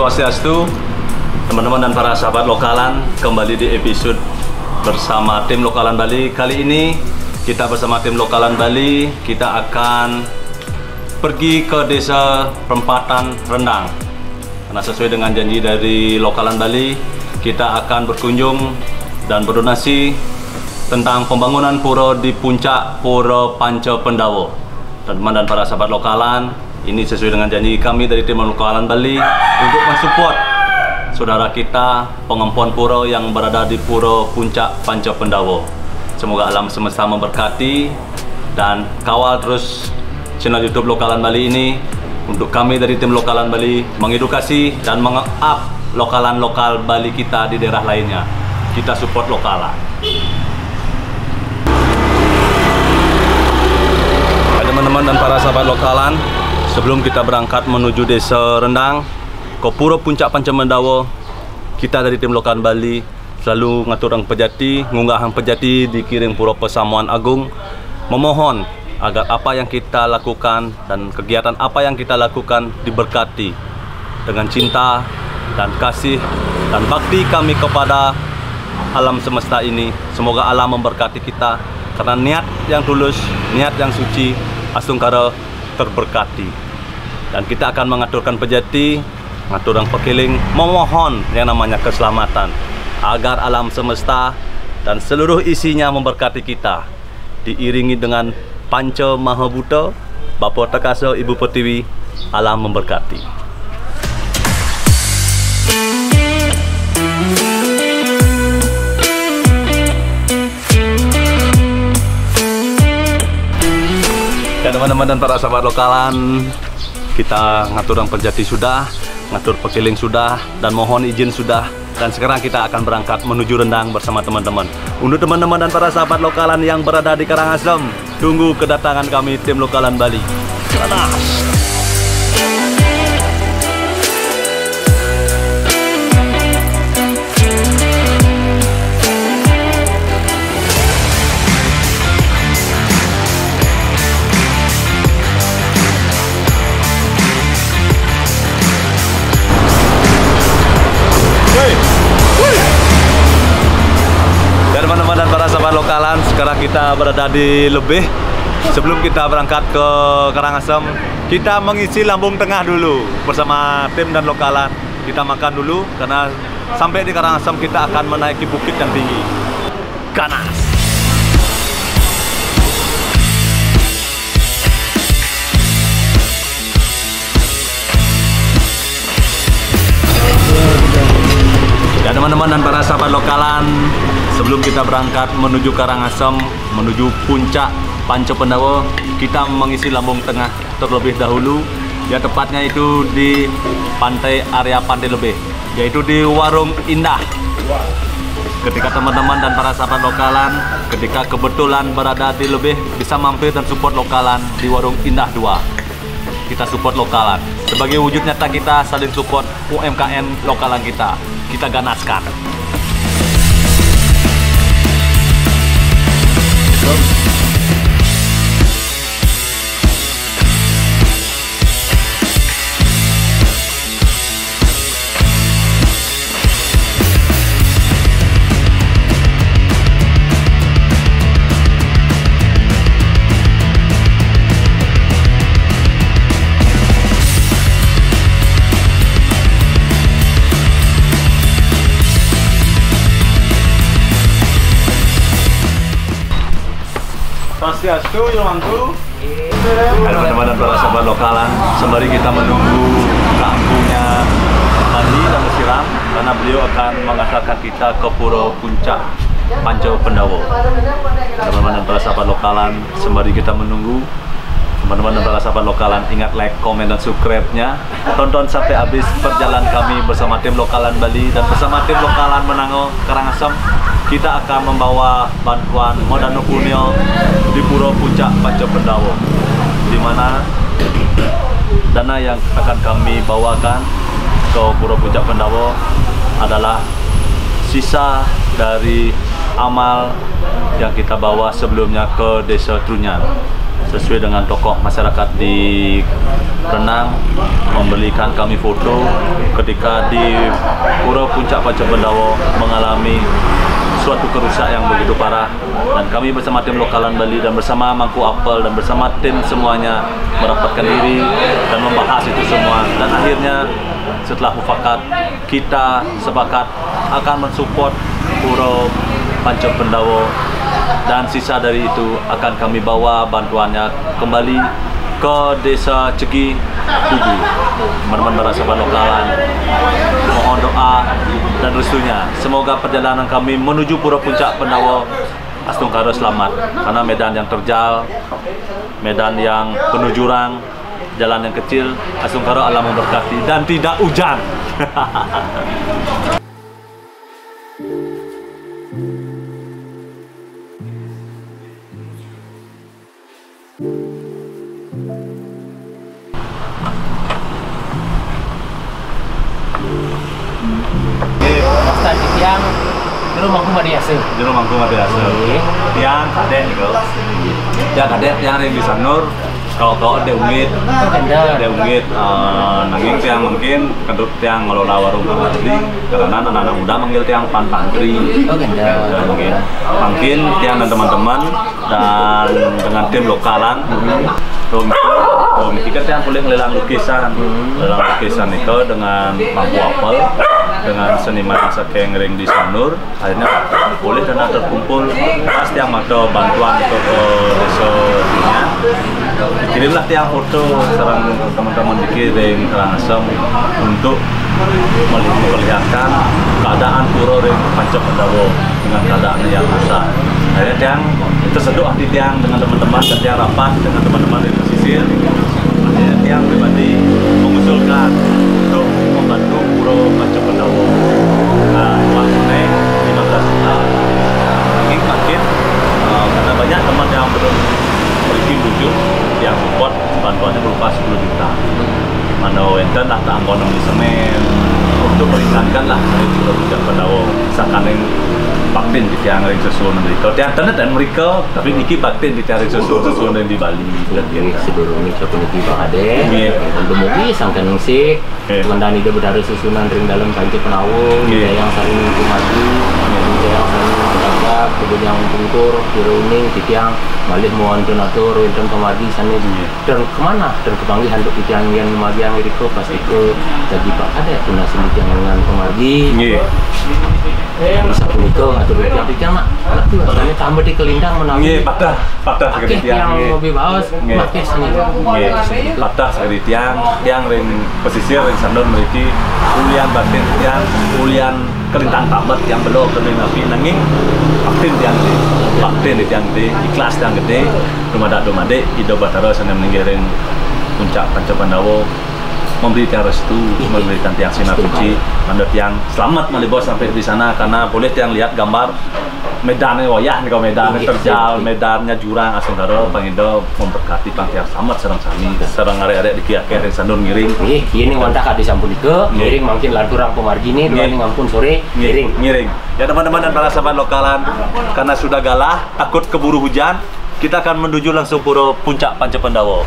Swastiastu, teman-teman dan para sahabat lokalan, kembali di episode bersama tim Lokalan Bali. Kali ini kita bersama tim Lokalan Bali, kita akan pergi ke desa Perempatan Rendang. Karena sesuai dengan janji dari Lokalan Bali, kita akan berkunjung dan berdonasi tentang pembangunan pura di puncak Pura Panca Pendawa. Teman-teman dan para sahabat lokalan, ini sesuai dengan janji kami dari tim Lokalan Bali untuk mensupport saudara kita pengempuan pura yang berada di Pura Puncak Panca Pendawa. Semoga alam semesta memberkati dan kawal terus channel YouTube Lokalan Bali ini untuk kami dari tim Lokalan Bali mengedukasi dan menge-up lokalan lokal Bali kita di daerah lainnya. Kita support lokalan. Teman-teman dan para sahabat lokalan, sebelum kita berangkat menuju desa Rendang ke Pura Puncak Panca Pendawa, kita dari tim Lokalan Bali selalu ngatur orang pejati, ngunggahan pejati dikirim Pura Pesamuan Agung, memohon agar apa yang kita lakukan dan kegiatan apa yang kita lakukan diberkati dengan cinta dan kasih dan bakti kami kepada alam semesta ini. Semoga alam memberkati kita karena niat yang tulus, niat yang suci asungkara terberkati. Dan kita akan mengaturkan pejati, mengatur orang pekiling, memohon yang namanya keselamatan agar alam semesta dan seluruh isinya memberkati kita, diiringi dengan Panca Mahabuta, Bapa Takasa, Ibu Pertiwi. Alam memberkati. Ya teman-teman dan para sahabat lokalan, kita ngatur orang pejati sudah, ngatur pekiling sudah, dan mohon izin sudah. Dan sekarang kita akan berangkat menuju Rendang bersama teman-teman. Untuk teman-teman dan para sahabat lokalan yang berada di Karangasem, tunggu kedatangan kami tim Lokalan Bali. Panas! Teman-teman dan para sahabat lokalan, sekarang kita berada di Lebeh. Sebelum kita berangkat ke Karangasem, kita mengisi lambung tengah dulu bersama tim dan lokalan. Kita makan dulu karena sampai di Karangasem kita akan menaiki bukit yang tinggi. Ganas! Ya teman-teman dan para sahabat lokalan, sebelum kita berangkat menuju Karangasem, menuju puncak Panca Pendawa, kita mengisi lambung tengah terlebih dahulu. Ya tepatnya itu di area Pantai Lebeh, yaitu di Warung Indah. Ketika teman-teman dan para sahabat lokalan, ketika kebetulan berada di Lebeh, bisa mampir dan support lokalan di Warung Indah 2. Kita support lokalan. Sebagai wujud nyata kita saling support UMKM lokalan kita. Kita ganaskan. Swastiastu, Yolangku. Teman-teman dan para sahabat lokalan, sembari kita menunggu kampungnya Bali dan Siram, karena beliau akan mengantarkan kita ke Pura Puncak Panca Pendawa. Teman-teman dan para sahabat lokalan, sembari kita menunggu, teman-teman dan para sahabat lokalan, ingat like, komen, dan subscribe-nya. Tonton sampai habis perjalanan kami bersama tim Lokalan Bali dan bersama tim Lokalan Menango Karangasem. Kita akan membawa bantuan Modano Punio di Pura Puncak Panca Pendawa, di mana dana yang akan kami bawakan ke Pura Puncak Pendawa adalah sisa dari amal yang kita bawa sebelumnya ke Desa Trunyan. sesuai dengan tokoh masyarakat di Renang, memberikan kami foto ketika di Pura Puncak Pancopendawa mengalami suatu kerusakan yang begitu parah, dan kami bersama tim lokalan Bali dan bersama Mangku Apel dan bersama tim semuanya merapatkan diri dan membahas itu semua, dan akhirnya setelah mufakat kita sepakat akan mensupport Pura Pancopendawa, dan sisa dari itu akan kami bawa bantuannya kembali ke Desa Cegi Tugu. Teman-teman berasaban lokalan, mohon doa dan restunya. Semoga perjalanan kami menuju Pura Puncak Pendawa Astungkara selamat, karena medan yang terjal, medan yang penuh jurang, jalan yang kecil. Astungkara Allah memberkati dan tidak hujan. Yang dulu Mangku Madiase. Dulu Mangku Madiase. Yang kadek itu. Ya kadek yang ring di Sanur. Kalau ada ungit, nanging tiang mungkin kedut tiang ngelola warung pantri, karena anak-anak muda manggil tiang pantri. Mungkin tiang dan teman-teman dan dengan tim lokalan. Kita tiang boleh ngelelang lukisan, itu dengan Mangku Apel, dengan seniman Sakeng Ring di Sanur. Akhirnya boleh dana terkumpul, pasti yang ada bantuan ke desa nya. Kirimlah tiang foto serang teman-teman dikirim serang asam untuk melihatkan keadaan Pura Pancopendawa dengan keadaan yang rusak. Akhirnya tiang terseduh hati tiang dengan teman-teman, dan tiang rapat dengan teman-teman di pesisir. Akhirnya tiang pribadi mengusulkan untuk membantu Pura Pancopendawa. Nah, uangnya 15 juta. Makin karena banyak teman yang belum memiliki wujud yang support bantuannya berupa 10 juta. Mana enten lah tak angkon di semen untuk meringankan lah dari Pura Puncak Pendawa. Misalkan yang baktin di tiang ring susun mereka, tiang tenet dan mereka, tapi niki baktin di tiang ring susun di Bali. Jadi sebelum ini siapa niki bahade, untuk mungkin sangkan sih, mendani dia berada susunan ring dalam Pancopendawa, yang saling maju, yang saling beragak, kemudian yang pungkur, diruning, tiang malih mohon donatur, enten pemagi sana dan kemana dan kepanggihan untuk tiang yang pemagi yang itu pasti ke jadi pak ada donasi tiang dengan pemagi. Bisa punika atau tiang nak tuh katanya tambah di kelindang menawi patah sekali tiang yang lebih bawas pakai sini patah sekali tiang ring pesisir ring Sanur memiliki ulian batin tiang ulian kelintang tamat yang belum kena nabi nanging baktin di tiang di ikhlas tiang gede rumah dek Ido Batara sana meninggalin Puncak Pancopendawa, memberi tiang restu, memberikan tiang sinar suci, mandat tiang selamat malibos sampai di sana, karena boleh tiang lihat gambar medannya wayah nih, kalau medannya terjal, medannya jurang, Astungkara Pangindo memberkati pang tiang selamat serang sami, serang area-area di kiak-kiak ring Sanur ngiring. Ini wantak di sampun ke ngiring mungkin lanturang pemargini, dua ini ngampun sore ngiring. Ya teman-teman dan para sahabat lokalan, karena sudah galah, takut keburu hujan, kita akan menuju langsung Pura Puncak Pancopendawa.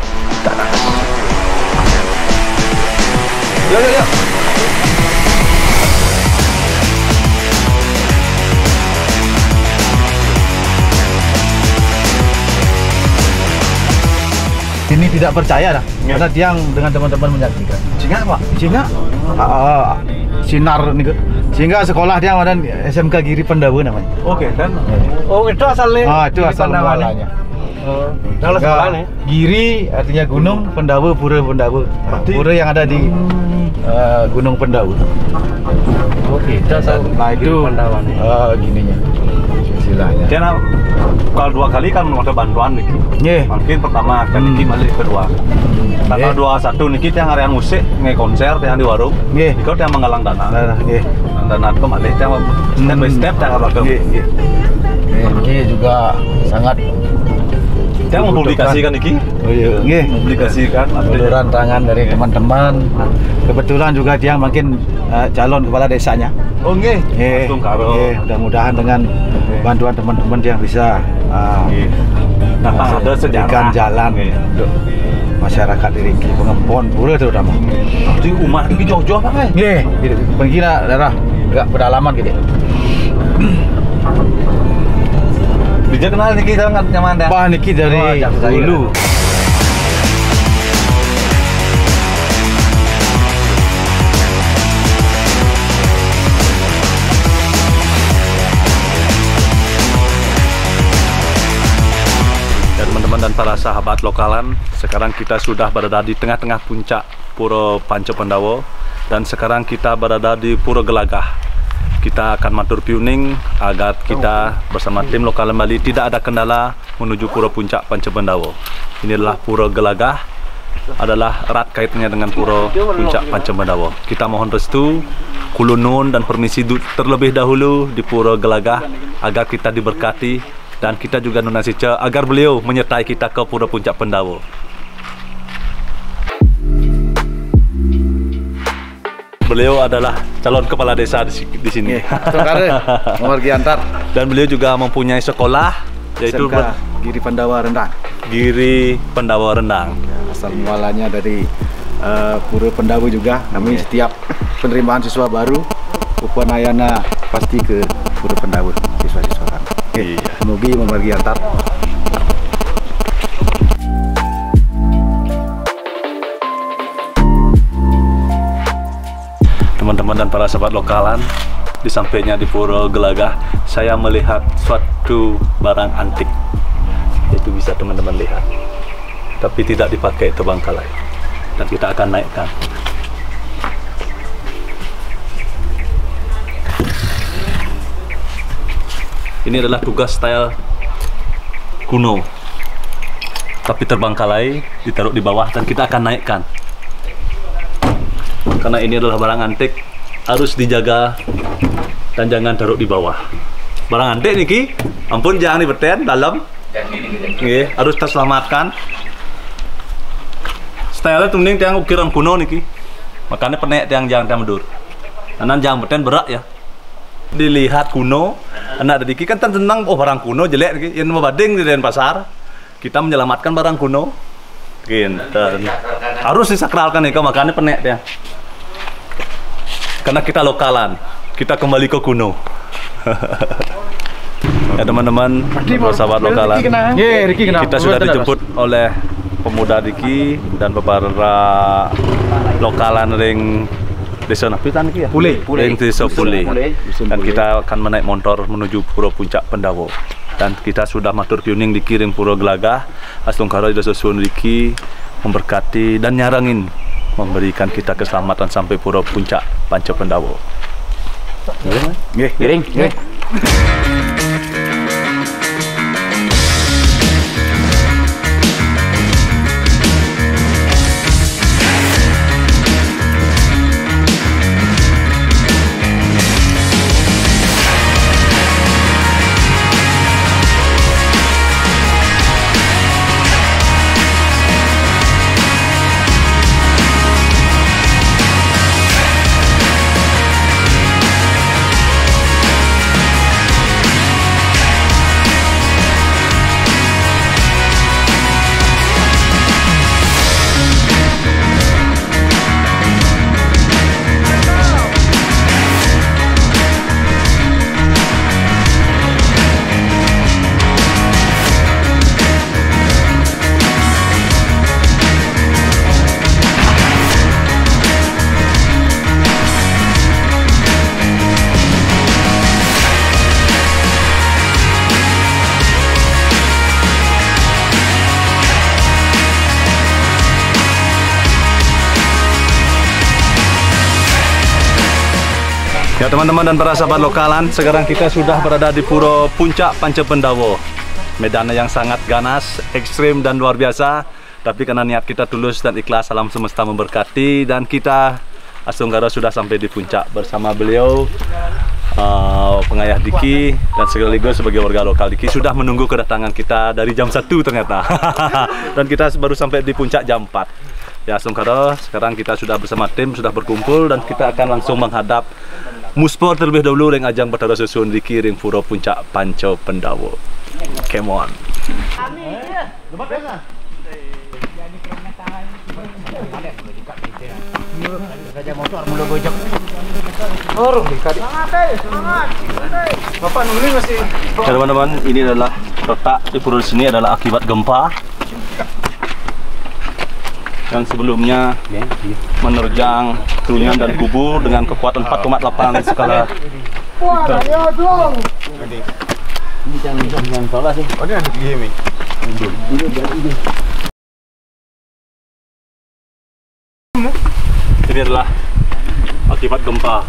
Yuk. Ini tidak percaya dah, karena tiang dengan teman-teman menyaksikan. Sehingga apa? Sinar nih, sehingga sekolah dia dan SMK Giri Pendawa namanya. Oke, kan? Itu asalnya. Itu asal mulanya. Nama sekolahnya? Giri artinya gunung, Pendawa Pura Pendawa. Pura yang ada di Gunung Pendawa. Oke, nah itu gininya silsilahnya. Karena kalau dua kali kan ada bantuan niki. Mungkin pertama dan niki balik kedua. Tanggal 21 niki tiang area musik konser tiang di warung. Niko tiang menggalang dana. Dana itu malih tiang step by step tiang bakal. Ini juga sangat tiang mempublikasikan niki. Mempublikasikan uluran tangan dari teman-teman. Kebetulan juga tiang mungkin calon kepala desanya. Astungkara. Mudah-mudahan dengan bantuan teman-teman yang bisa ada berikan jalan untuk masyarakat di Ringki, pengempon pura terutama. Jadi umat ini jauh-jauh apa kan? Nggih, gitu. Pergi lah daerah agak pedalaman gitu. Bisa kenal niki sangat nyaman dah. Wah, niki dari dulu. Teman-teman dan para sahabat lokalan, sekarang kita sudah berada di tengah-tengah puncak Pura Panca Pendawa dan sekarang kita berada di Pura Gelagah. Kita akan matur piuning agar kita bersama tim lokalan Bali tidak ada kendala menuju Pura Puncak Panca Pendawa. Ini adalah Pura Gelagah, adalah erat kaitannya dengan Pura Puncak Panca Pendawa. Kita mohon restu, kulunun dan permisi terlebih dahulu di Pura Gelagah agar kita diberkati. Dan kita juga nunasica agar beliau menyertai kita ke Pura Puncak Pendawa. Beliau adalah calon kepala desa di sini. Margiantar. Dan beliau juga mempunyai sekolah yaitu Giri Pendawa Rendang. Giri Pendawa Rendang. Asal mualanya dari Pura Pendawa juga. Kami setiap penerimaan siswa baru Upanayana pasti ke Pura Pendawa siswa-siswa kami. Iya. Semoga membagi antar. Teman-teman dan para sahabat lokalan, di sampingnya di Pura Gelagah, saya melihat suatu barang antik. Itu bisa teman-teman lihat, tapi tidak dipakai terbengkalai. Dan kita akan naikkan. Ini adalah tugas style kuno, tapi terbengkalai, ditaruh di bawah dan kita akan naikkan. Karena ini adalah barang antik, harus dijaga dan jangan taruh di bawah. Barang antik niki, ampun jangan dibeten dalam. Harus terselamatkan. Style itu mending tiang ukiran kuno niki, makanya penek tiang jangan mundur. Karena jangan beten berat ya. Dilihat kuno, anak dari kan tenang, oh barang kuno jelek, yang mau bading di pasar, kita menyelamatkan barang kuno, harus disakralkan nih, makanya penek ya, karena kita lokalan, kita kembali ke kuno. Ya teman-teman, sahabat lokalan, kita sudah dijemput oleh pemuda Diki dan beberapa lokalan ring Desa Napitan ya? Pule. Desa Pule. Dan kita akan menaik motor menuju Pura Puncak Pendawa. Dan kita sudah matur piuning dikirim Pura Gelagah. Astung karo Desa Susun Riki memberkati dan nyarangin memberikan kita keselamatan sampai Pura Puncak Panca Pendawa. Nggih, giring. Ya teman-teman dan para sahabat lokalan, sekarang kita sudah berada di Pura Puncak Panca Pendawa. Medannya yang sangat ganas, ekstrim dan luar biasa. Tapi karena niat kita tulus dan ikhlas, alam semesta memberkati, dan kita Asunggara sudah sampai di puncak bersama beliau, pengayah Diki, dan sekaligus sebagai warga lokal Diki sudah menunggu kedatangan kita dari jam 1 ternyata. Dan kita baru sampai di puncak jam 4. Ya Asunggara, sekarang kita sudah bersama tim, sudah berkumpul, dan kita akan langsung menghadap Muspor terlebih dahulu ring ajang Batara Susun Diki ring Pura Puncak Panca Pendawa. Come on. Ya teman-teman, ini adalah retak di pura di sini adalah akibat gempa yang sebelumnya menerjang Trunyan dan Kubu dengan kekuatan 4,8 skala Richter. Ini jangan salah sih. Ini adalah akibat gempa.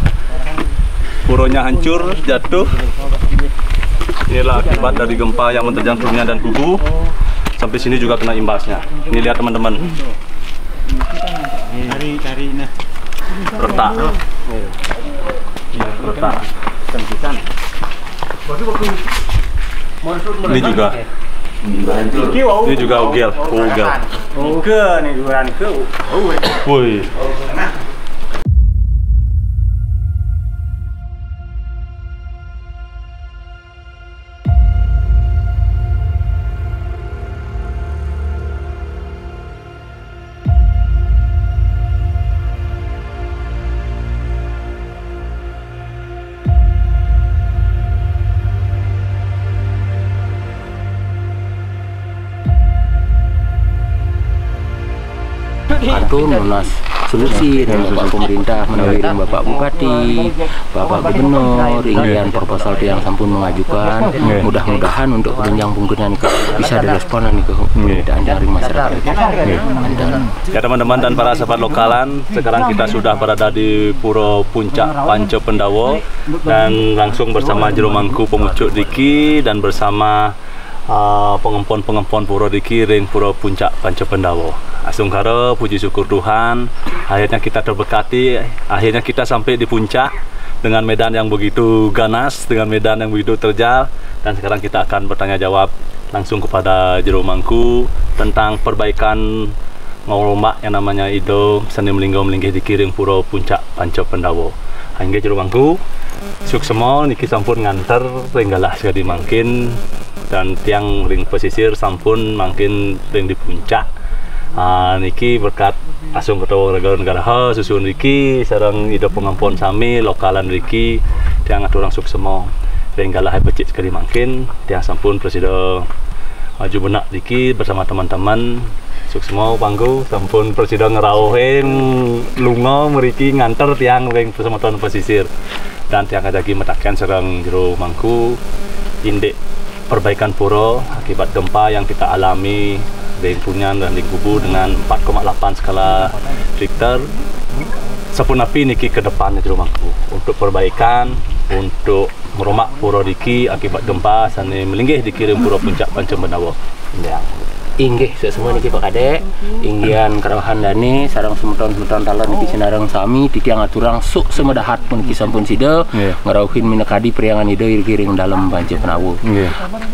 Puronya hancur, jatuh. Inilah akibat dari gempa yang menerjang Trunyan dan Kubu. Sampai sini juga kena imbasnya. Ini lihat teman-teman. Retak. Retak. Ini juga. Ini juga ugel. Woi. Atur lunas solusi dari Bapak Pemerintah melalui Bapak Bupati, Bapak Gubernur, ingin proposal yang sampun mengajukan. Mudah-mudahan untuk penunjang penggunaan bisa direspon nih ke permintaan dari masyarakat. Ya teman-teman dan para sahabat lokalan, sekarang kita sudah berada di Pura Puncak Panca Pendawa dan langsung bersama Jero Mangku Pemucuk Diki dan bersama pengempon pura Diki ring Pura Puncak Panca Pendawa. Asungkara, puji syukur Tuhan, akhirnya kita terberkati, akhirnya kita sampai di puncak dengan medan yang begitu ganas, dengan medan yang begitu terjal, dan sekarang kita akan bertanya jawab langsung kepada Jero Mangku tentang perbaikan ngolomak yang namanya Ido Seni Melinggih di Kiring Pura Puncak Panca Pendawa. Hingga Jero Mangku, suksemo niki sampun nganter ringgalah sekali mangkin dan tiang ring pesisir sampun mangkin ring di puncak. Niki berkat asung ketua negara susun Riki sarang Ido pengampun sami lokalan Riki tiang aturang suksemo ringgalah becik sekali mangkin tiang sampun Presiden maju benak Riki bersama teman-teman suksemo panggu sampun Presiden ngerauhin lunga meriki nganter tiang ring Persatuan Pesisir dan tiang lagi metakan sarang Jero Mangku indek perbaikan pura akibat gempa yang kita alami di Trunyan dan di Kubu dengan 4,8 skala Richter. Sepunapi niki ke depannya Jero Mangku untuk perbaikan, untuk meromak pura Diki akibat gempa sane melinggih di Kiring Pura Puncak Panca Pendawa. Inggih semua niki Pak Kadek, inggian karawahan dani sarang semeton talon niki sinareng sami titiang aturang suk semedahat pun niki sampun sida ngarauhin minakadi priangan ide kiring dalam Panca Pendawa.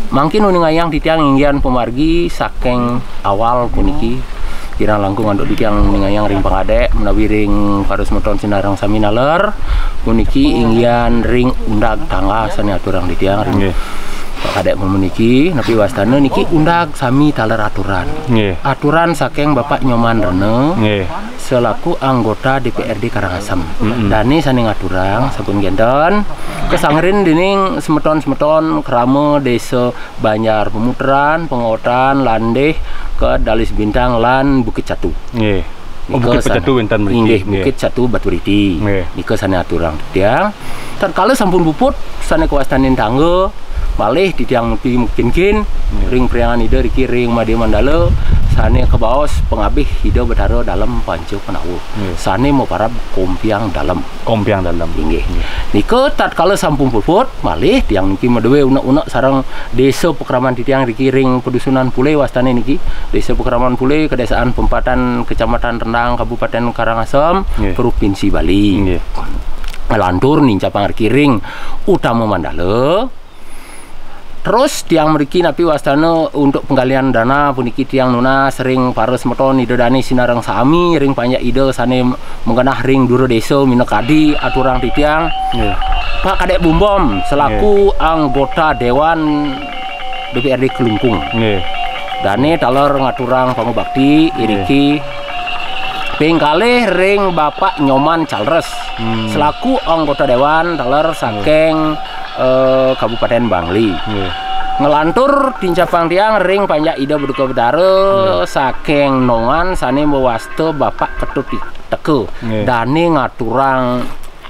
Mangkin uning ayang titiang inggian pemargi saking awal pun niki kirang langkung anduk titiang uning ayang ring Pak Kadek menawi ring pada semeton sinareng sami naler pun niki inggian ring undag tangga sane aturang titiang ring Kadek memeniki, napi wastana niki undag sami taler aturan. Aturan saking Bapak Nyoman Rene selaku anggota DPRD Karangasem. Dani saning aturang sampun genten kesangrin dining semeton krama desa Banjar Pemutaran, Pengotan, Landeh ke Dalis Bintang lan Bukit Catu. Bukit Catu enten mriki. Bukit Catu Baturiti. Nika sane aturang tiang. Tatkala sampun puput sane kawastanin tangga malih di tiang mungkin ring priangan ide Riki ring Made Mandala sane ke baos pengabih ide betaro dalam Panca Pendawa. Sane mau parab kompiang dalam inggih. Nika tatkala sampun puput malih tiang niki medewe unek-unek sareng desa Pekraman di tiang Riki ring Pedusunan Pule wastane niki desa Pekraman Pule Kedesaan Pempatan Kecamatan Rendang Kabupaten Karangasem Provinsi Bali. Lantur ninca Pangarkiring Utama Mandala. Terus tiang meriki napi wastana untuk penggalian dana puniki tiang nuna sering para semeton ide dani sinarang sami ring panjak ide sane mengenah ring duro desa minakadi aturang titiang Pak Kadek Bumbom selaku anggota Dewan DPRD Kelungkung Dane talor ngaturang pangubakti iriki ping kalih ring Bapak Nyoman Charles selaku anggota dewan talor saking Kabupaten Bangli. Ngelantur tincapang tiang ring panjak ida berduka bedare saking nongan sane mewaste Bapak Ketut Teke dane ngaturang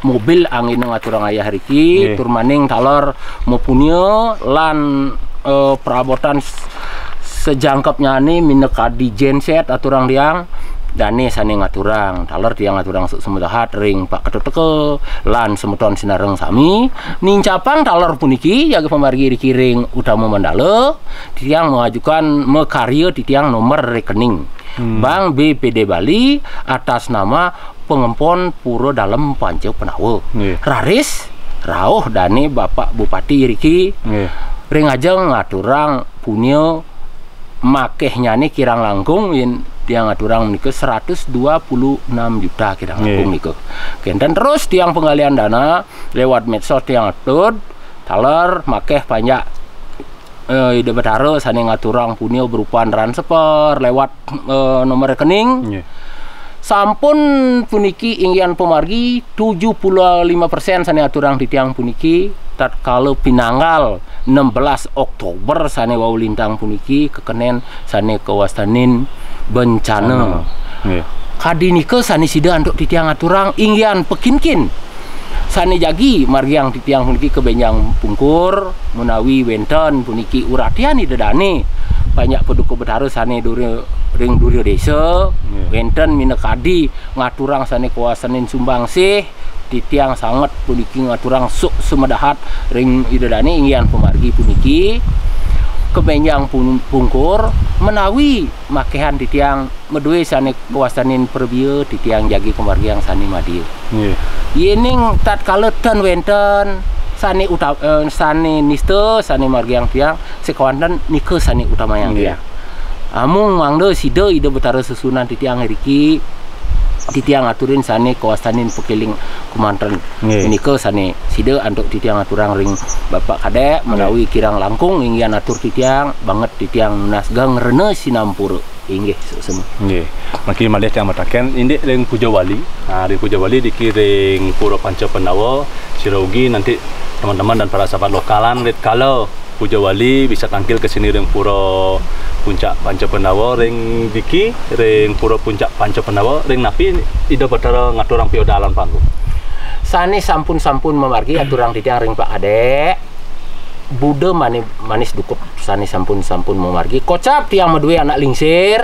mobil angin ngaturang ayah riki turmaning talor mupunnya lan perabotan sejangkapnya nih minekadi genset aturang tiang dane sane ngaturang talor tiang ngaturang semudahat ring Pak Ketut Teke lan semeton sinareng sami nincapang talor puniki jaga pemargi dikiring utama mandala tiang mengajukan mekarya di tiang nomor rekening Bank BPD Bali atas nama pengempon pura dalam Panca Penawa raris rauh dane Bapak Bupati riki ring aja ngaturang punya makehnya nih kirang langkung tiang aturang nika 126 juta kirang langkung nika. Dan terus tiang penggalian dana lewat medsos tiang atur taler makeh panjak ide betara sane ngaturang punya berupa transfer lewat nomor rekening. Sampun puniki inggian pemargi 75% sane aturang di tiang puniki tatkala pinanggal 16 Oktober sane wau lintang puniki kekenen sane kawastanin bencana. Kadinika sane sida untuk di tiang aturang inggian pekinkin sane jagi margiang di tiang puniki kebenjang pungkur menawi wenten puniki uratian idedane banyak peduku betara sane ring durio desa wenten minekadi ngaturang sane kawasanin Sumbangsih di tiang sangat puniki ngaturang suk semedahat ring idedane inggian pemargi puniki kebenjang pungkur menawi makehan di tiang medue sane kawasanin perbia di tiang jagi pemargi yang sane madieu yening tatkala ten wenten sane sane niste sane margi yang tiang sekawanten nike sane utama yang tiang amung mangde sida ide betara susunan di tiang riki di tiang aturin sane kawasanin pekeling kumanten nike sane sida antuk di tiang aturang ring Bapak Kadek menawi kirang langkung ingin atur di tiang banget di tiang nasgang rene sinampura inggih semua makin malih tiang mataken ini ring Puja Wali ring Puja Wali dikiring Pura Panca Penawa Sirogi nanti teman-teman dan para sahabat lokalan lihat kalau Puja Wali bisa tampil ke sini ring Pura Puncak Panca Penawa ring diki ring Pura Puncak Panca Penawa ring napi ida betara ngaturang piodalan panggung sane sampun memargi aturang di tiang ring Pak Kadek Bude manis dukup sane sampun memargi kocap tiang medue anak lingsir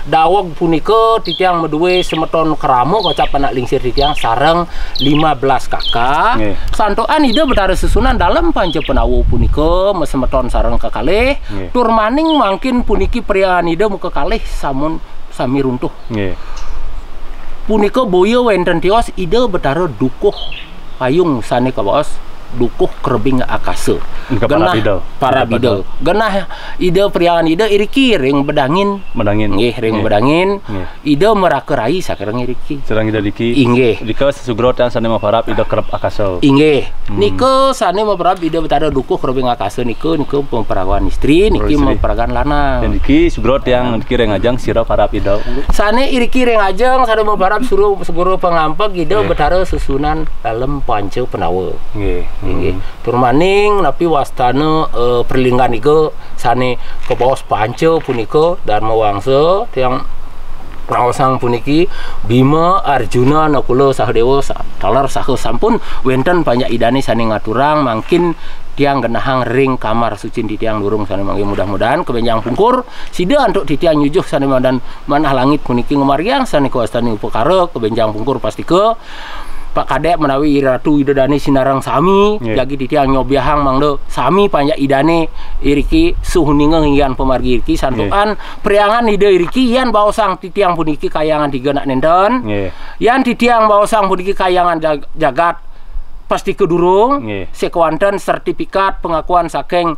dawog punika di tiang medue semeton keramu kocap anak lingsir di tiang sareng 15 kakak santoan ide betara susunan dalam Panca Penawa punika mesemeton sareng kekalih turmaning mangkin puniki priaan ide muka kalih samun sami runtuh punika boyo wenten tios ide betara dukuh payung sane kabaos dukuh kerbing akase genah para bidal genah ide priangan ide iriki ring bedangin nggih ring bedangin ide merakerai sakereng iriki serang ide diki inggih dika sugrot yang sane maparap ide kerep akase inggih nike sane maparap ide betara dukuh kerbing akase nike pemperawan istri niki memperagan lanang dan diki sugrot yang diki ring ajang sira parap ide sane iriki ring ajang sane maparap suruh segoro pengampek ide betara susunan dalem Panca Penawa turmaning napi wastana perlinggan iko sane ke bawah Panca punika Dharma Wangsa tiang Rawasang puniki Bima Arjuna Nakula Sahadewa talar saha sampun wenten banyak idane sane ngaturang mangkin tiang genahang ring kamar suci di tiang durung sane mangke mudah-mudahan kebenjang pungkur sida antuk di tiang nyujuh sane mandan manah langit puniki ngemargiang sane kawastani upakara kebenjang pungkur pasti ke Pak Kadek menawi Ratu idedane sinarang sami jagi di tiang nyobiahang mangdo sami panjak idane iriki suhuninga hinggian pemargi iriki santukan priangan ide iriki yan baosang di tiang puniki kayangan digenak nenten yan di tiang baosang puniki kayangan jagat pasti kedurung sekuanten sertifikat pengakuan saking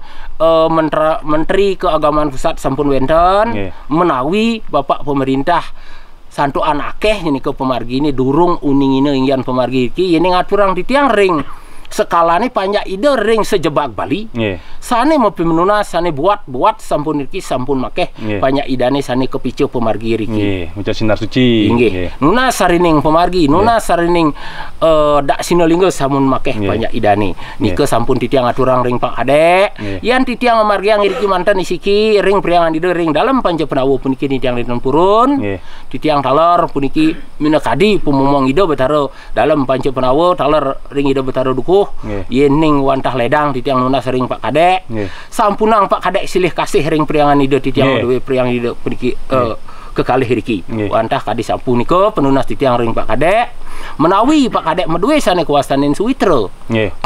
Menteri Keagamaan Pusat sampun wenten menawi Bapak Pemerintah santu anakeh ini ke pemargi ini durung uning ini ingin pemargi iki ini ngaturang di tiang ring Sekalane panjak ide ring sejebak Bali. Sane mopi menuna sane buat sampun riki sampun makeh panjak idane sane kepicu pemargi riki. Ucap sinar suci. Inggih. Nuna sarining pemargi, nuna sarining dak sinolinggo sampun makeh panjak idane. Nike sampun titiang aturang ring Pak Ade. Yan titiang margi yang riki mantan isiki ring priangan ide ring dalam panca penawu puniki titiang rinten purun. Titiang taler puniki minakadi pumomong ide betaro dalam panca penawu taler ring ide betaro duku. Yening wantah ledang titiang nuna sering Pak Kadek. Sampunang Pak Kadek silih kasih ring priangan ide titiang dewe priangan ide puniki kekalih riki. Wantah kadi sampun niko penunas titiang ring Pak Kadek. Menawi Pak Kadek medue sane kuasanin suwitra.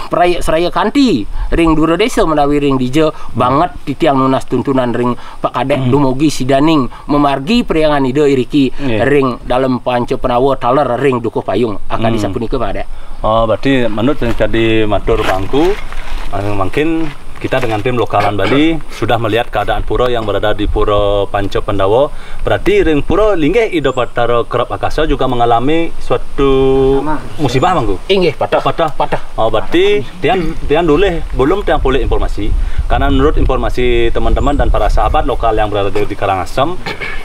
Prayak seraya kanti ring dura desa menawi ring dijo banget titiang nunas tuntunan ring Pak Kadek dumugi sidaning memargi priangan ide riki ring dalam panca penawa taler ring dukuh payung akan disampun niko Pak Kadek. Oh, berarti menurut yang tadi matur bangku, mungkin kita dengan tim lokalan Bali sudah melihat keadaan pura yang berada di Pura Panca Pendawa. Berarti ring pura linggih Ido Batara Kerap Akasa juga mengalami suatu musibah bangku. Inggih, patah. Oh, berarti tiang belum boleh informasi. Karena menurut informasi teman-teman dan para sahabat lokal yang berada di Karangasem,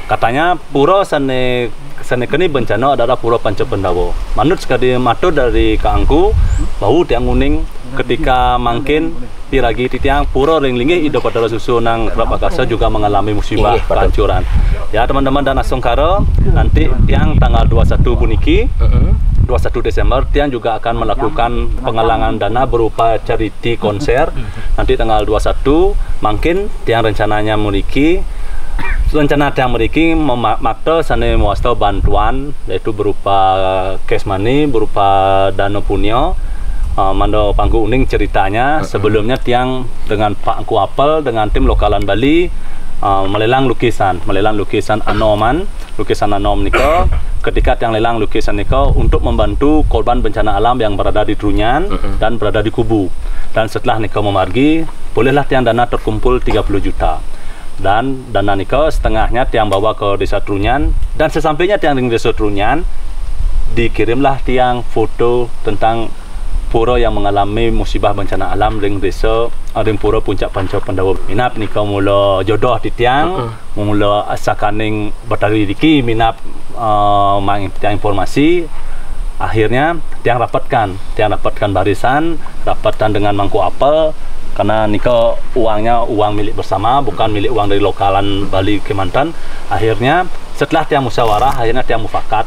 katanya pura sane kini bencana adalah Pura Panca Pendawa. Manut sekali matur dari Kaangku bahwa tiang uning ketika mangkin piragi titiang pura ring linggih Ido Batara Susu nang Kerap Akasa juga mengalami musibah kehancuran. Ya teman-teman dan Asongkara, nanti tiang tanggal 21 puniki 21 Desember tiang juga akan melakukan penggalangan dana berupa charity konser. Nanti tanggal 21 mungkin tiang rencananya rencana tiang meriki memakta sane muasta bantuan yaitu berupa cash money, berupa dana punya. Mando Pangku Uning ceritanya sebelumnya tiang dengan Pak Angku Apel dengan tim lokalan Bali melelang lukisan anom niko. Ketika tiang lelang lukisan niko untuk membantu korban bencana alam yang berada di Trunyan dan berada di Kubu. Dan setelah niko memargi, bolehlah tiang dana terkumpul 30 juta. Dan dana niko setengahnya tiang bawa ke desa Trunyan, dan sesampainya tiang di desa Trunyan dikirimlah tiang foto tentang pura yang mengalami musibah bencana alam ring desa ring pura Puncak Panca Pendawa. Minap niko mula jodoh di tiang mula asakaning batari diki minap tiang informasi. Akhirnya tiang dapatkan barisan, dapatkan dengan Mangku Apel. Karena niko uangnya uang milik bersama, bukan milik uang dari lokalan Bali Kemantan. Akhirnya setelah tiang musyawarah, akhirnya tiang mufakat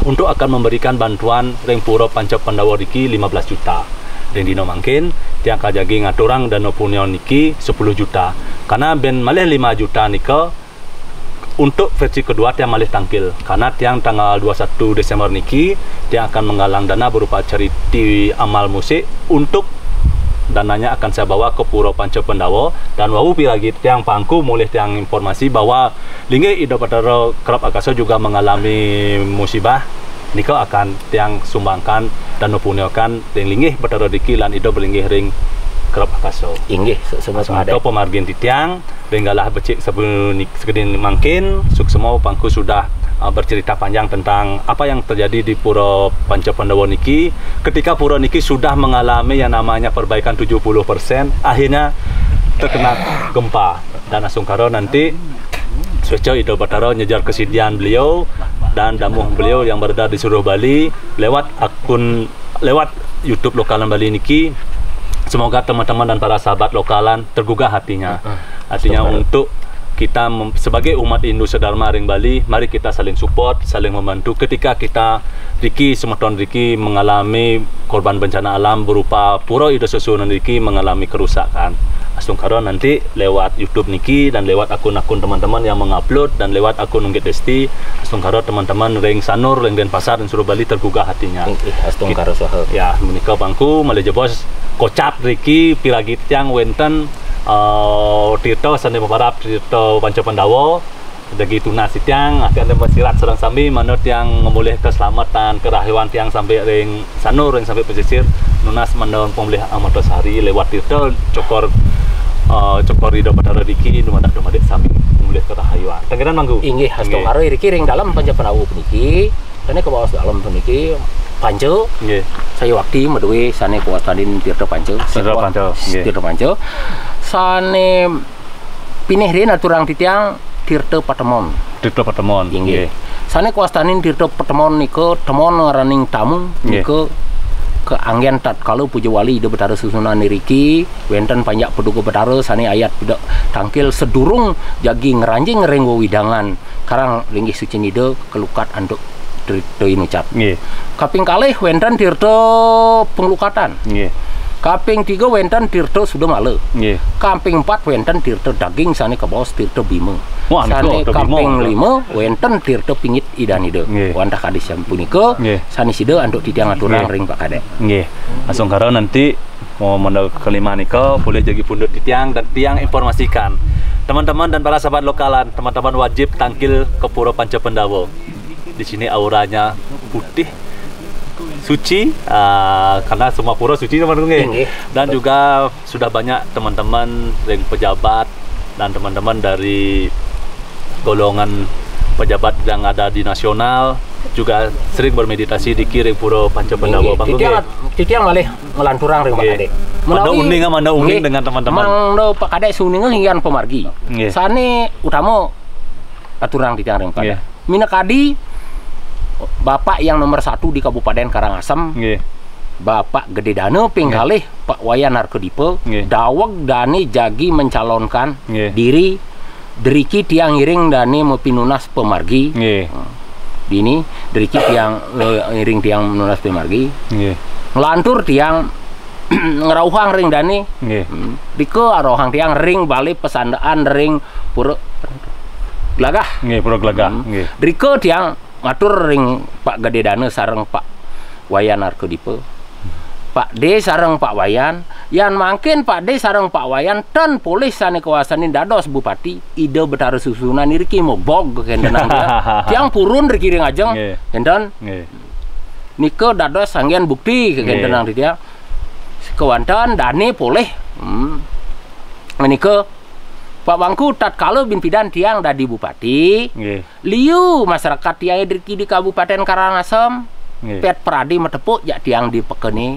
untuk akan memberikan bantuan ring Pura Panca Pendawa niki 15 juta. Dan dino mangkin tiang kajagi ngaturang dana punya niki 10 juta. Karena ben malih 5 juta niko untuk versi kedua tiang malih tangkil. Karena tiang tanggal 21 Desember niki tiang akan menggalang dana berupa charity amal musik untuk dananya akan saya bawa ke Pura Panca Pendawa. Dan wau piragi tiang Pangku mulai tiang informasi bahwa linggih Ido Batara Kerap Akasa juga mengalami musibah. Niko akan tiang sumbangkan dan mempunyakan ring linggih Batara Diki lan Ido berlinggih ring Kerap Akasa. Inggih semua ada pemargin di tiang ringgalah becik sebelum sekedin mangkin suksemo Pangku sudah bercerita panjang tentang apa yang terjadi di Pura Panca Pendawa niki ketika pura niki sudah mengalami yang namanya perbaikan 70%, akhirnya terkena gempa. Dan Asungkara nanti Swecco Ido Batara nyejar kesedihan beliau dan damuh beliau yang berada di seluruh Bali lewat YouTube lokalan Bali niki. Semoga teman-teman dan para sahabat lokalan tergugah hatinya untuk kita sebagai umat Hindu Sedharma ring Bali, mari kita saling support, saling membantu ketika kita semeton Riki mengalami korban bencana alam berupa Pura Ido Susunan Riki mengalami kerusakan. Asungkara nanti lewat YouTube niki dan lewat akun-akun teman-teman yang mengupload dan lewat akun Unggit Desti, Asungkara teman-teman ring Sanur, ring Denpasar dan seluruh Bali tergugah hatinya. Asungkara saha. Ya, menika Pangku Maleje Bos kocap Riki piragi tiang wenten Tirto sane paparap Tirto Panca Pendawa dagi tunas tiang akan bersirat serang sambi manut yang memboleh keselamatan kerahiwan tiang sampai ring Sanur ring sampai pesisir nunas mandon pemulih Amatosari lewat Tirto cokor Ido Batara Diki dumadak sambi memboleh kerahiwan. Tengeran manggu. Inggih Asungkara Riki ring dalam Panca Pendawa puniki, dene ke bawah dalam puniki Panca. Nggih. Saya waktu medue sane kuasanin Tirta Panca. Tirta Panca. Nggih. Tirta Panca. Sane pinih dia naturang titiang Tirta Patemon. Tirta Patemon. Nggih. Sane kuasanin Tirta Patemon niko temon ngaraning tamu niko ke anggen tat kalau puja wali ide betara susunan niriki wenten panjak peduga betara sane ayat budak tangkil sedurung jagi ngeranjing ngerenggo widangan karang linggih suci nide kelukat anduk dari nucap. Kaping kalih wenten tirta penglukatan. Kaping 3 wenten tirta sudah male. Kaping 4 wenten tirta daging sane kebos tirta bima. Sane kaping 5 wenten tirta pingit idan ide. Wantah kadis yang punika sane sida anduk titiang aturan ring Pak Kadek. Nggih. Langsung karo nanti mau mendal kelima nika boleh jadi pundut titiang dan tiang informasikan. Teman-teman dan para sahabat lokalan, teman-teman wajib tangkil ke Pura Panca Pendawa. Di sini auranya putih, suci, karena semua pura suci teman-teman. Dan juga sudah banyak teman-teman yang pejabat dan teman-teman dari golongan pejabat yang ada di nasional juga sering bermeditasi di Kiring Pura Panca Pendawa. Titiang malih ngelanturang ring Pak Kadek. Manda uning dengan teman-teman. Manda Pak Kadek suninga hinggan pemargi. Sane utama aturang titiang ring Pak Kadek. Minakadi Bapak yang nomor 1 di Kabupaten Karangasem, Bapak Gede Dana pingkalih Pak Wayan Narkodipe, daweg dani jagi mencalonkan diri deriki tiang iring dani mepinunas pemargi. Dini deriki tiang iring tiang menunas pemargi. Ngelantur tiang ngerauhang ring dani. Dike arohang tiang ring balik pesandaan ring pura Glagah. Pura Glagah. Dike tiang ngatur ring Pak Gede Dana sareng Pak Wayan Narkodipe. Pak D sareng Pak Wayan, yang makin Pak D sareng Pak Wayan dan polis sane kawasanin dados bupati ide betara susunan iriki mogbog kendenang dia. Tiang purun riki ring ajeng enten. Nike dados sanggian bukti kendenang dia. Kewantan dane poleh. Nike Pak Bangku tatkala bin pidan tiang dadi bupati, liu masyarakat tiang di Kabupaten Karangasem, pet peradi metepuk jak tiang di pekeni,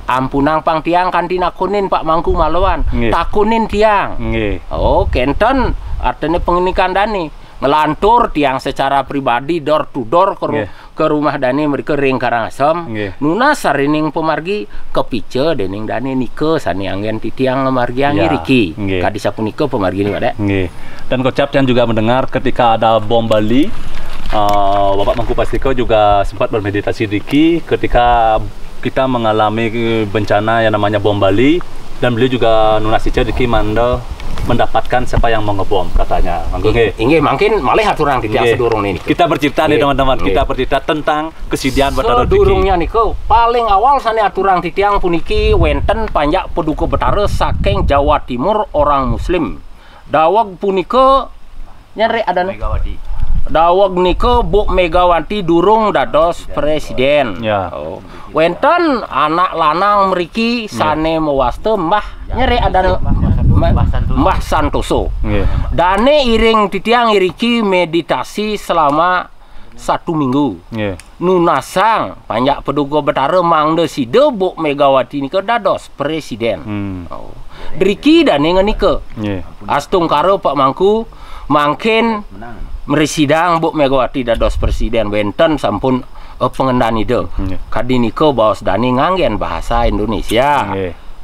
ampunang pang tiang kan tinakunin Pak Mangku Malawan, takunin tiang, oh kenten artinya pengenikan dani, ngelantur tiang secara pribadi door to door ke rumah dani mereka ring Karangasem, nuna sarining pemargi kepice dening dani nike sani anggen titiang margi angiriki, kadisa punike pemargi ini Pak. Dan Kocap yang juga mendengar ketika ada bom Bali, Bapak Mangku Pastiko juga sempat bermeditasi diki ketika kita mengalami bencana yang namanya bom Bali, dan beliau juga nunasica diki mendapatkan siapa yang mau ngebom katanya. Inggih mungkin malih aturan titiang sedurung ini. Kita bercerita nih teman-teman, kita bercerita tentang kesedihan betara sedurungnya niko paling awal sane aturan titiang puniki wenten panjak peduka betara saking Jawa Timur orang muslim. Daweg punika nyari ada Megawati. Daweg niko Bu Megawati durung dados presiden. Wenten anak lanang mriki sane mewaste Mbah nyari ada Mbah Santoso. Dane iring titiang iriki meditasi selama 1 minggu. Nunasang panjak peduga betara mangde side Bu Megawati nika dados presiden. Driki dane ngenike. Astung karo Pak Mangku mangkin meresidang Bu Megawati dados presiden wenten sampun pengendan ide. Kadi nika baos dani nganggen bahasa Indonesia.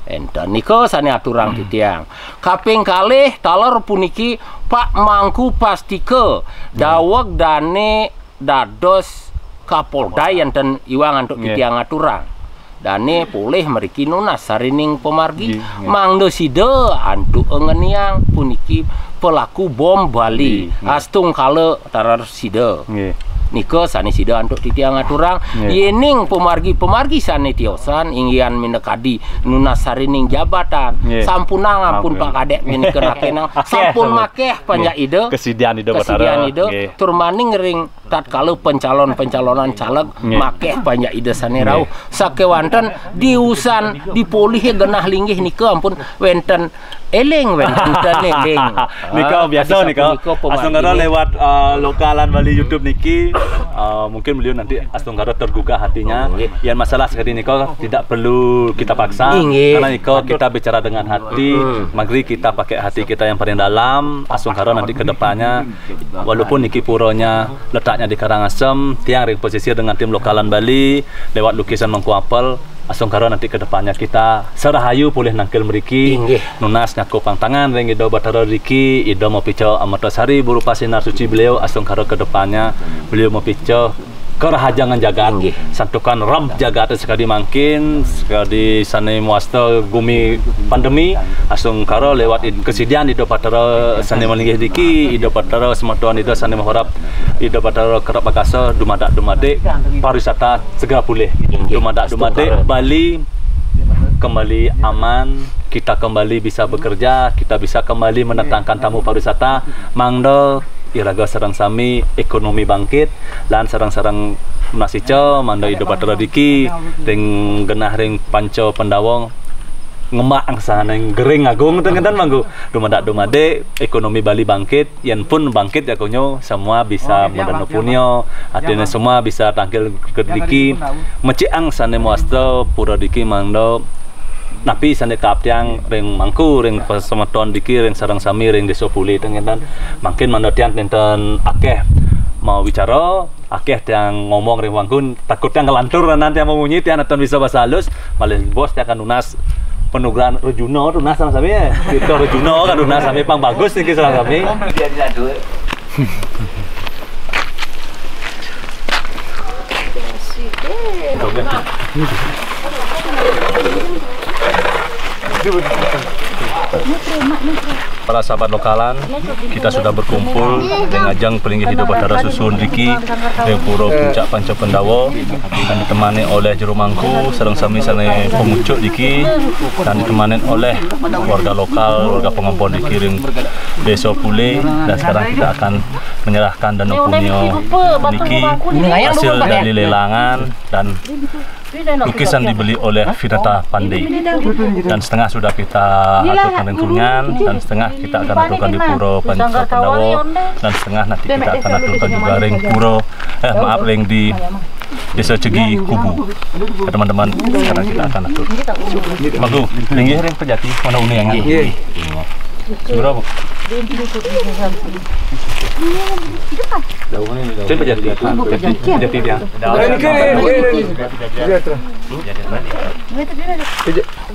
Enten niko sane aturang titiang. Kaping kalih taler puniki Pak Mangku Pastike daweg dane dados Kapolda enten iwang antuk titiang aturang. Dane poleh mriki nunas sarining pemargi mangdo side antuk engeniang puniki pelaku bom Bali. Astung kale tarar side. Niko sane sida antuk titiang aturang yening pemargi sane tiosan inggian minekadi nunas sarining jabatan sampunang ampun Pak Kadek minikenakenang sampun makeh panjak ide kesedihan ide tur maning ring tatkala pencalonan caleg make banyak ide sanerau sakewanten diusan dipulih genah linggih nika ampun wenten eleng nika biasa nika Astunggara lewat lokalan Bali YouTube niki mungkin beliau nanti Astunggara tergugah hatinya yang masalah sekali nika tidak perlu kita paksa karena nika kita bicara dengan hati mari kita pakai hati kita yang paling dalam. Astunggara nanti ke depannya walaupun niki puronya letaknya di Karangasem tiang ring posisi dengan tim lokalan Bali lewat lukisan Mangku Apel Astunggara nanti ke depannya kita serahayu pulih nangkil meriki nunas nyaku pangtangan ring ido batara riki ido mau pico amatasari berupa sinar suci beliau Astunggara ke depannya beliau mau pico kerahajangan jagat santukan Rab jagat sekali mungkin sekali sane muasta gumi pandemi Astunggara lewat kesidian ido patara sane malinggih diki ido patara sematuan ido sane mahorap ido patara kerap bakasa dumadak pariwisata segera pulih dumadak Bali kembali aman, kita kembali bisa bekerja, kita bisa kembali mendatangkan tamu pariwisata mangdo iraga sareng sami ekonomi bangkit lan sareng-sareng nasico mando ido batara diki ring genah ring panco pendawong ngemak sana yang gering agung tengen manggu dumade ekonomi Bali bangkit yen pun bangkit ya konyo semua bisa modern punyo artinya semua bisa tangkil kediki meciang sana muasto pura diki mangdo napi sane kaptiang ring mangku ring pasemeton diki ring sarang sami ring deso puli tengen makin mandotian nenten akeh mau bicara akeh yang ngomong ring mangkun takutnya ngelantur nanti yang mau bunyi tiang nonton bisa bahasa halus malah bos tiang akan lunas penugaran Rejuno tunas sama kami ya. Itu Rejuno kan tunas kami pang bagus nih kisah kami. Para sahabat lokalan, kita sudah berkumpul dengan ajang pelinggih hidup Batara Susun Riki di Puro Puncak Panco Pendawo dan ditemani oleh Juru Mangku sareng sami sane pemucuk Diki dan ditemani oleh warga lokal, warga pengompon Diki ring Desa Pule dan sekarang kita akan menyerahkan dana punyo Diki hasil dari lelangan dan lukisan dibeli oleh Vinata Pandey dan setengah sudah kita aturkan lingkungan dan setengah kita akan aturkan di Puro Panco Pendawo dan setengah nanti kita akan aturkan juga ring Puro ring di Desa Cegi Kubu. Teman-teman sekarang kita akan atur Magu, linggih ring Pejati mana uni yang ini berapa?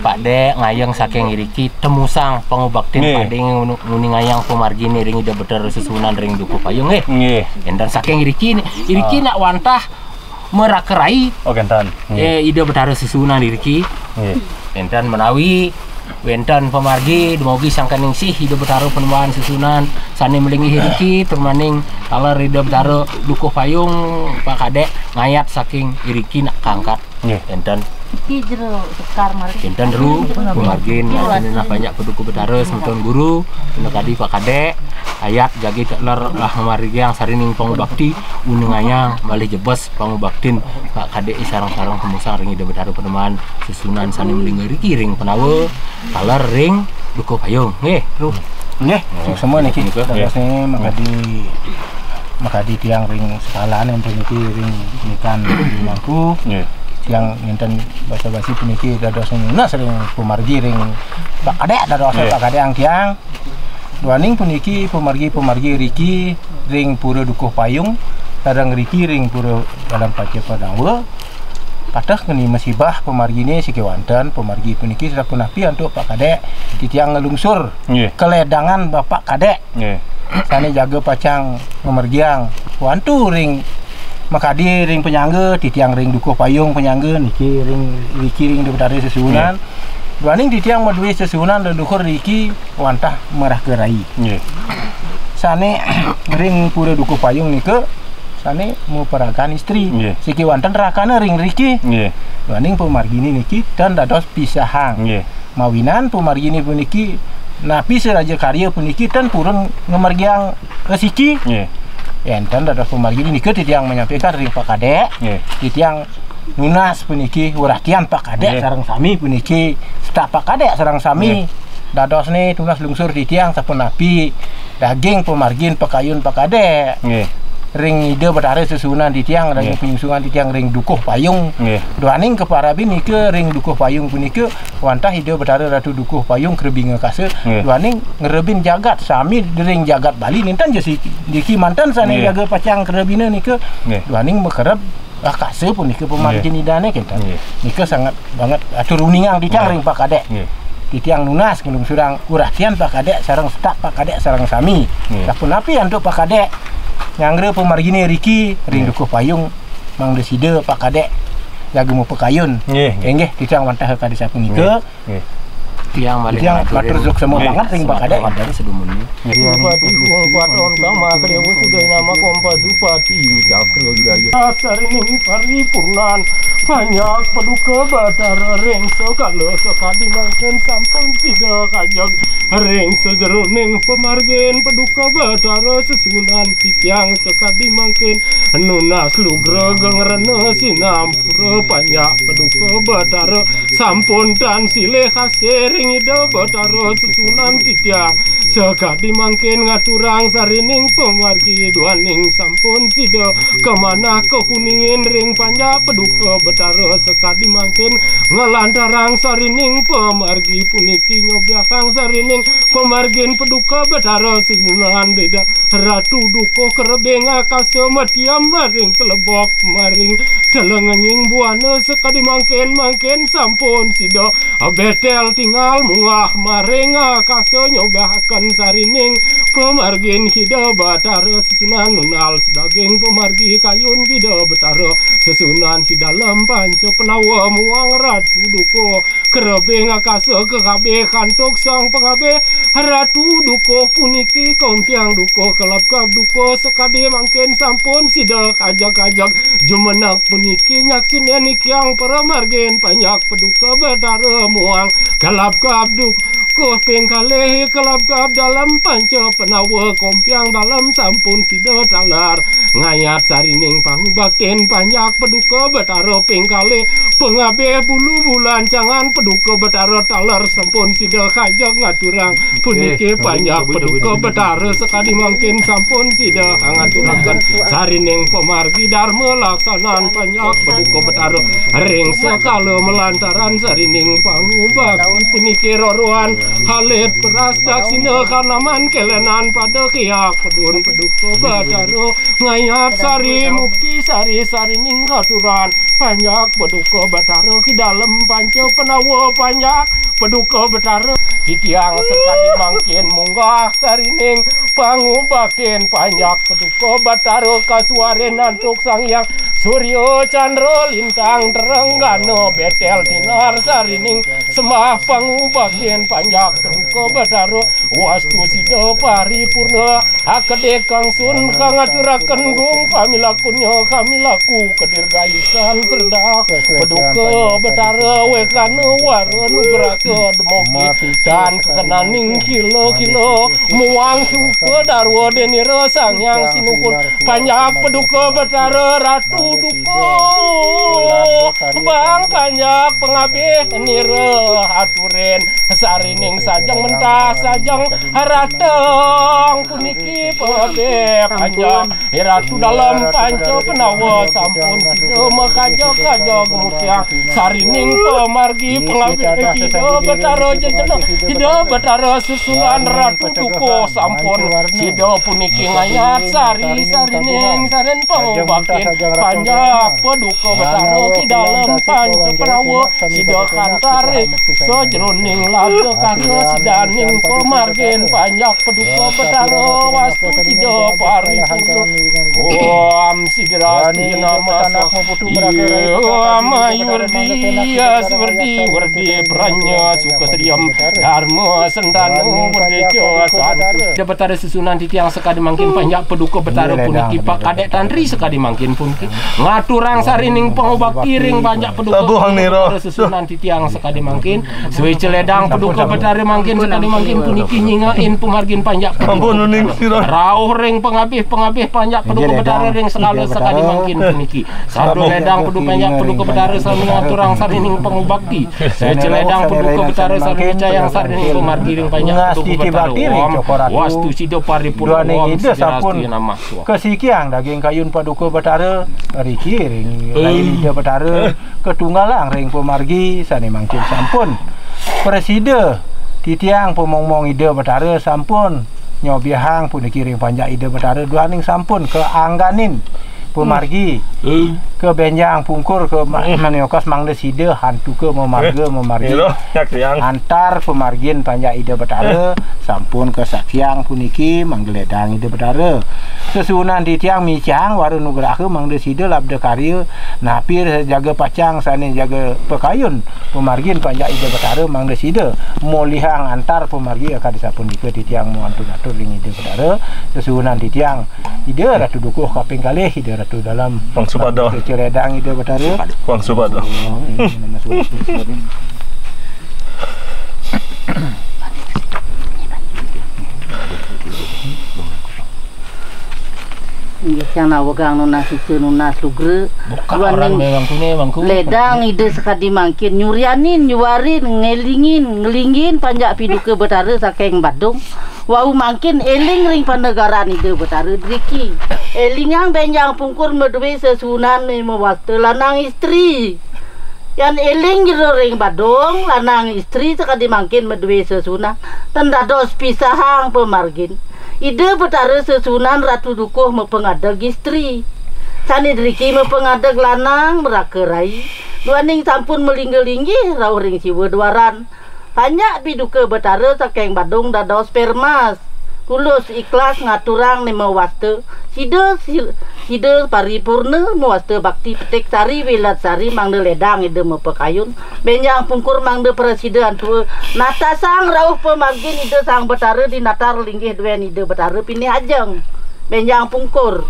Pak De ngayang saking iriki temusang pengubaktin Pak De nguni ngayang pemargini ring ida beter susunan ring duku payung dan saking iriki nak wantah merakerai ida beter susunan iriki dan menawi Wentan pemargi demogi sangkaning sih hidup betaru penemuan susunan sani melingi hiriki permaning kalau hidup betaru dukuh payung Pak Kadek ngayat saking iriki nak kangkat enten enten ru pemargin nah banyak peduku betaru semeton guru tadi Pak Kadek ayat jagi keler lah memargi yang sarining pangubakti unengayang balik jebes pangubaktin Pak Kadek sarang-sarang pemusang ring hidup betaru penemuan susunan sani melingi hiriki ring penawa kaler ring dukuh payung ru semua nih kita terusnya makadi tiang ring sekalian yang peniki ring ikan Mangku yang enten basa-basi peniki dados nunas ring pemargi ring Pak Kadek dados Pak Kadek yang tiang duaning peniki pemargi riki ring pura dukuh payung sareng riki ring pura dalam Panco Pendawo patah kini musibah pemargi ini sikiwanten pemargi puniki sudah punapi untuk Pak Kadek di tiang ngelungsur keledangan Bapak Kadek sani jaga pacang ngemergiang wantu ring makadi ring penyangga di tiang ring dukuh payung penyangga niki ring dari sesunan duaning di tiang madui sesunan dan dukur riki wantah merah gerai sani ring pura dukuh payung nike sane mau perakan istri siki wanten rakana ring riki duaning pemargini niki dan dados pisahang mawinan pemargini puniki napi seraja karya puniki dan purun ngemergiang ke siki enten dados pemargi niki titiang menyampaikan ring Pak Kadek titiang nunas puniki uratian Pak Kadek sareng sami puniki staf Pak Kadek sareng sami dados nih tunas lungsur titiang sapun api daging pemargin pekayun Pak Kadek ring ide betare susunan titiang daging penyusungan titiang ring dukuh payung doaning ke parabi nike ring dukuh payung punike wantah ide betare ratu dukuh payung kerebing ngekase doaning ngerebin jagat sami ring jagat Bali nintan jesi diki mantan sane jaga pacang kerebina nike doaning mekerep kase pun nike pemargin idane kita nike sangat banget atur uningang titiang ring Pak Kadek titiang nunas ngelung surang uratian Pak Kadek sareng staf Pak Kadek sareng sami sapun api untuk Pak Kadek nyangre pemargine Riki ring dukuh payung mang deside Pak Kadek jaga mu pekayun nggih titiang wantah ka desa punika tiang matur semua banget ring Pak Kadek dari sedumun Bupati Kumpatron Kama Krewo sudah nama Kompas Bupati Cakra Jaya Asarining paripurnan banyak paduka Batara ring sekala sekadi mangken sampun sida kajag ring sejeroning pemargen paduka Batara sesunan titiang sekadi mangken nunas lugra gengrene sinampura banyak paduka Batara sampun dan silih hasering ida Batara sesunan titiang sekadi mangken ngaturang sarining pemargi duaning sampun sida kemana kehuningin ring panjang paduka Batara sekadi mangken ngelantarang sarining pemargi puniki nyobiakang sarining pemargin paduka Batara sesunan deda ratu duko kerebeng akasa matiam maring telebok maring telenganying buana sekadi mangken sampun sida betel tinggal mungah maring akasa nyobahaken sarining pemargin hida Batara sesunan nunal sedaging pemargi kayun hida Batara sesunan hidalem panca penawa muang ratu duko kerebeng akasa kekabe kantuk sang pengabe ratu duko puniki kompiang duko kelap-kelap duko sekadi mangken sampun sida kajak-kajak jumenak puniki nyaksinen ikyang pemargin banyak paduka Batara muang kelap-kelap duko pengkalehi kelap-kelap dalam panca penawa kompiang dalam sampun sida talar ngayat sarining pangubakten banyak paduka Batara pengkale pengabe bulu bulan jangan paduka Batara talar sampun sida kajak ngaturang puniki banyak paduka Batara sekadi mangken sampun sida ngaturaken sarining pemargi dharma laksanan banyak paduka Batara ring sekala melantaran sarining pangubakti puniki roruan halet beras daksina kanaman kelenan pada kiak pedun paduka Batara ngayat sari mukti sari sarining aturan banyak paduka Batara ki dalem panca penawa banyak paduka Batara titiang sekadi mangken munggah sarining pangubakten banyak paduka Batara kasuaren antuk sang yang Suryo Chandra lintang terenggano betel tinar sarining semah pangubakten banyak paduka Batara wastu sida paripurna akade kang sun kang aturaken gung pamilakunnya kami laku kedirgayusan serdak paduka Batara wekana wara nugraka demogi dan kekenaning kilo-kilo muang pedarwa denira sang yang sinukun banyak paduka Batara ratu duko bang banyak pengabe nira aturen sarining sajang mentah sajang harateng puniki pengabe panjang ratu dalam panca penawa sampun sida makajak-kajak mutiang sarining pemargi pengabe hida Batara jejena hida Batara susunan ratu duko sampun sida puniki ngayat sari sarining saren pangubakten panjang paduka Batara ki dalam panca penawa sida kantar sajroning laga karya sidaning pemargen banyak paduka Batara wastu sida paripurna om sidrasti nama mayurdi aswardi wardi pranya sukasriam dharma sendanu berdeca santu Batara susunan titiang sekadi mangkin banyak paduka Batara puniki Pak Kadek Tantri sekadi mangkin puniki ngaturang sarining pangubakti ring banyak paduka Batara susunan titiang sekadi mangkin suwe celedang paduka Batara betara mangkin sekali mangkin puniki nyingain pemargin panjak Ampun ning sira. rauh ring pengabih panjak pedu ke betara ring sekali mangkin puniki sabdo ledang pedu panjak pedu ke betara sami ngaturang sarining pengubakti celedang pedu ke betara sarining cayang sarining pemargi ring panjak pedu ke betara wastu sido paripurna ide sampun kesikiang daging kayun paduka betara riki ring lain ide betara ketunggalang ring pemargi sani mangkin sampun preside titiang pemongmong ide betara sampun nyobihang puniki ring panjak ide betara duaning sampun ke angganin pemargi ke benjang pungkur ke maniokas mangde side hantu ke memargi antar pemargin panjak ide betara sampun ke sakyang puniki manggeledang ide betara sesunan di tiang micang waru nugrah ke mangde side labda karya napir jaga pacang sani jaga pekayun pemargin panjak ide betara mangde side molihang antar pemargi akan disapun di tiang muantun atur ring ide betara sesunan di tiang ide ratu dukuh kaping kalih ide ratu dalam Wang Subado. Celedang ide betara. Wang Subado. Yang nawagang nuna situ nuna sugre ledang ide sekadi mangkin nyurianin nyuarin ngelingin panjak piduke betara saking Badung wau mangkin eling ring panegaran ide betara driki elingang benjang pungkur medwe sesunan mewaktu lanang istri yang eling jero ring Badung lanang istri sekadi mangkin medwe sesunan tanda dos pisahang pemargin ide betara sesunan ratu dukuh mepengadeg istri sani driki mepengadeg lanang merakerai duaning sampun melinggi-linggi rau ring siwa duaran banyak biduke betara saking Badung dados permas tulus ikhlas ngaturang neme waste side paripurna mewaste bakti petik sari wilat sari mangde ledang ide mepekayun benjang pungkur mangde presiden tua nata sang rauh pemargin ide sang betara di natar linggih duen ide betara pini ajeng benjang pungkur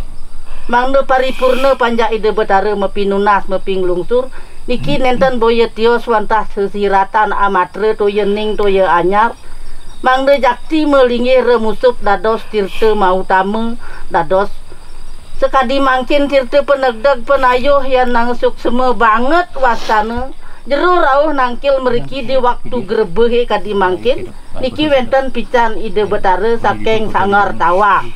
mangde paripurna panjak ide betara mepinunas mepinglungsur niki nenten boye tio swantah sesiratan amatre toye ning toye anyar mangde jakti melinggih remusup dados tirte mautama dados sekadi mangkin tirte penegdeg penayuh yang nangsuk semua banget wastana jero rauh nangkil meriki di waktu grebehe kadi mangkin niki wenten pican ide betara saking sangar tawang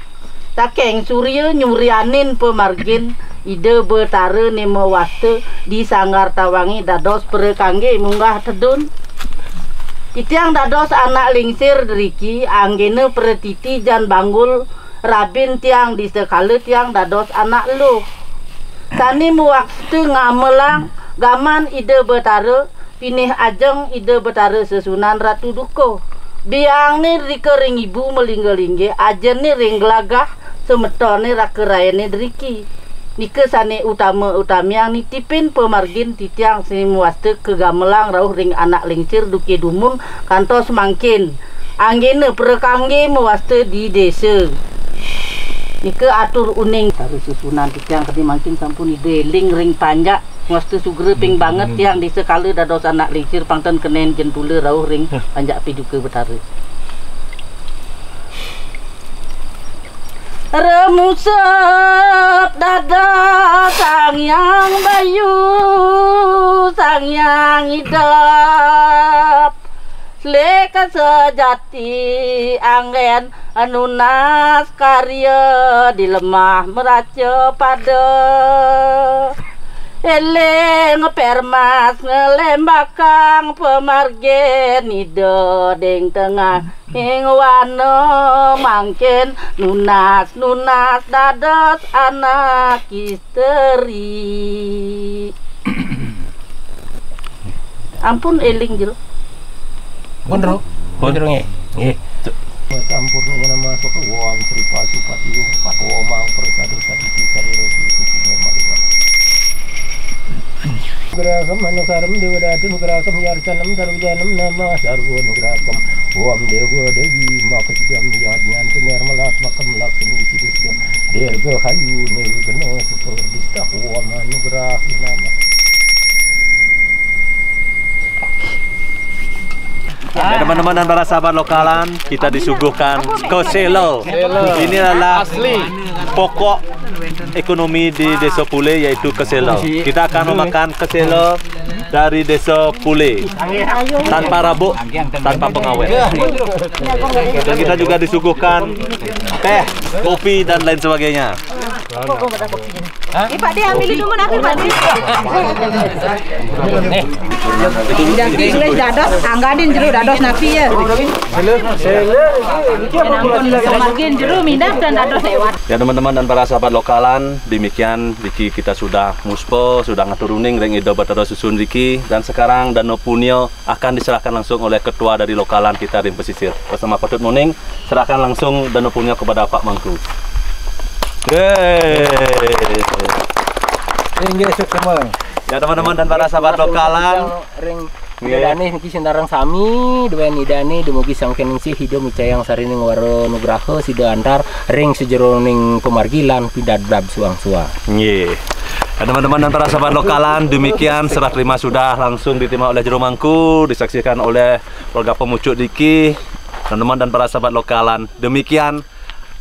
saking surya nyurianin pemargin ide betara neme waste di sanggar tawangi dados perekangge munggah tedun itiang dados anak lingsir driki anggene pretiti jan banggul rabin tiang di sekale tiang dados anak lu sani muwaktu ngamelang gaman ide betara pinih ajeng ide betara sesunan ratu duko biang ni rike ring ibu melingge-lingge ajen ni ring gelagah semetone rakerayane driki nike sane utama yang nitipin pemargin titiang sini muaste ke gamelang rauh ring anak lingsir duki dumun kantos mangkin anggene perekangge muaste di desa nike atur uning harus susunan titiang kedi mangkin sampun ide ring panjak muaste sugre ping banget tiang di sekali dados anak lingsir pangten kenen jentule rauh ring panjak piduke betara remusep dada sangyang bayu sangyang hidup leka sejati anggen anunas karya di lemah meraca pada eleng permas ngelembakang pemargen ido deng tengah ing wana mangken nunas dados anak istri ampun eling jero Gondro nggih sampurna nama soko wam Sri Pasupati yung patomang persadu sadiki sariro Nugraham Anukaram Devadatu Nugraham Yarsanam Darvijanam Nama Sarvo Nugraham Om Dewa Devi Makajam Yadnyan Nirmalat Makam Laksmi Sidisya Derga Hayu Nirgana Superdista Om Anugraham Nama Ya teman-teman dan para sahabat lokalan, kita disuguhkan keselo. Ini adalah pokok ekonomi di Desa Pule, yaitu keselo. Kita akan memakan keselo dari Desa Pule tanpa rabuk, tanpa pengawet. Dan kita juga disuguhkan teh, kopi dan lain sebagainya. Pak De ambil itu mana Pak De? Dados anggadin jero dados napi ya. Margin jero mindah dan dados lewat. Ya teman-teman dan para sahabat lokalan, demikian Riki kita sudah muspo, sudah ngaturuning ring Ido Batara susun Riki, dan sekarang Dano Punio akan diserahkan langsung oleh ketua dari lokalan kita di pesisir. Bersama Patut Muning, serahkan langsung Dano Punio kepada Pak Mangku. Ya teman-teman dan para sahabat lokalan, Midane niki sendarang sami dua nidane dumugi sangken si hidup micayang sarining waro nugraha sida antar ring sejeroning pemargilan pidat brab suang-suang. Nggih. Ya, teman-teman dan para sahabat lokalan, demikian serah terima sudah langsung diterima oleh Jero Mangku, disaksikan oleh keluarga pemucuk Diki. Teman-teman dan para sahabat lokalan, demikian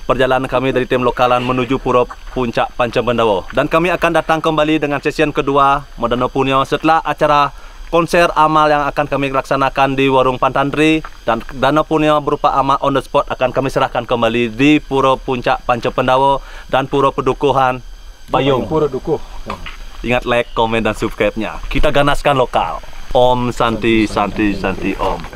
perjalanan kami dari tim lokalan menuju Pura Puncak Pancabendawa. Dan kami akan datang kembali dengan sesi kedua Dano Punio setelah acara konser amal yang akan kami laksanakan di Warung Pantantri, dan Dano Punio berupa amal on the spot akan kami serahkan kembali di Pura Puncak Pancabendawa dan Pura Pedukuhan Bayung. Pura Dukuh. Ingat like, komen dan subscribe-nya. Kita ganaskan lokal. Om Santi Santi Santi Om.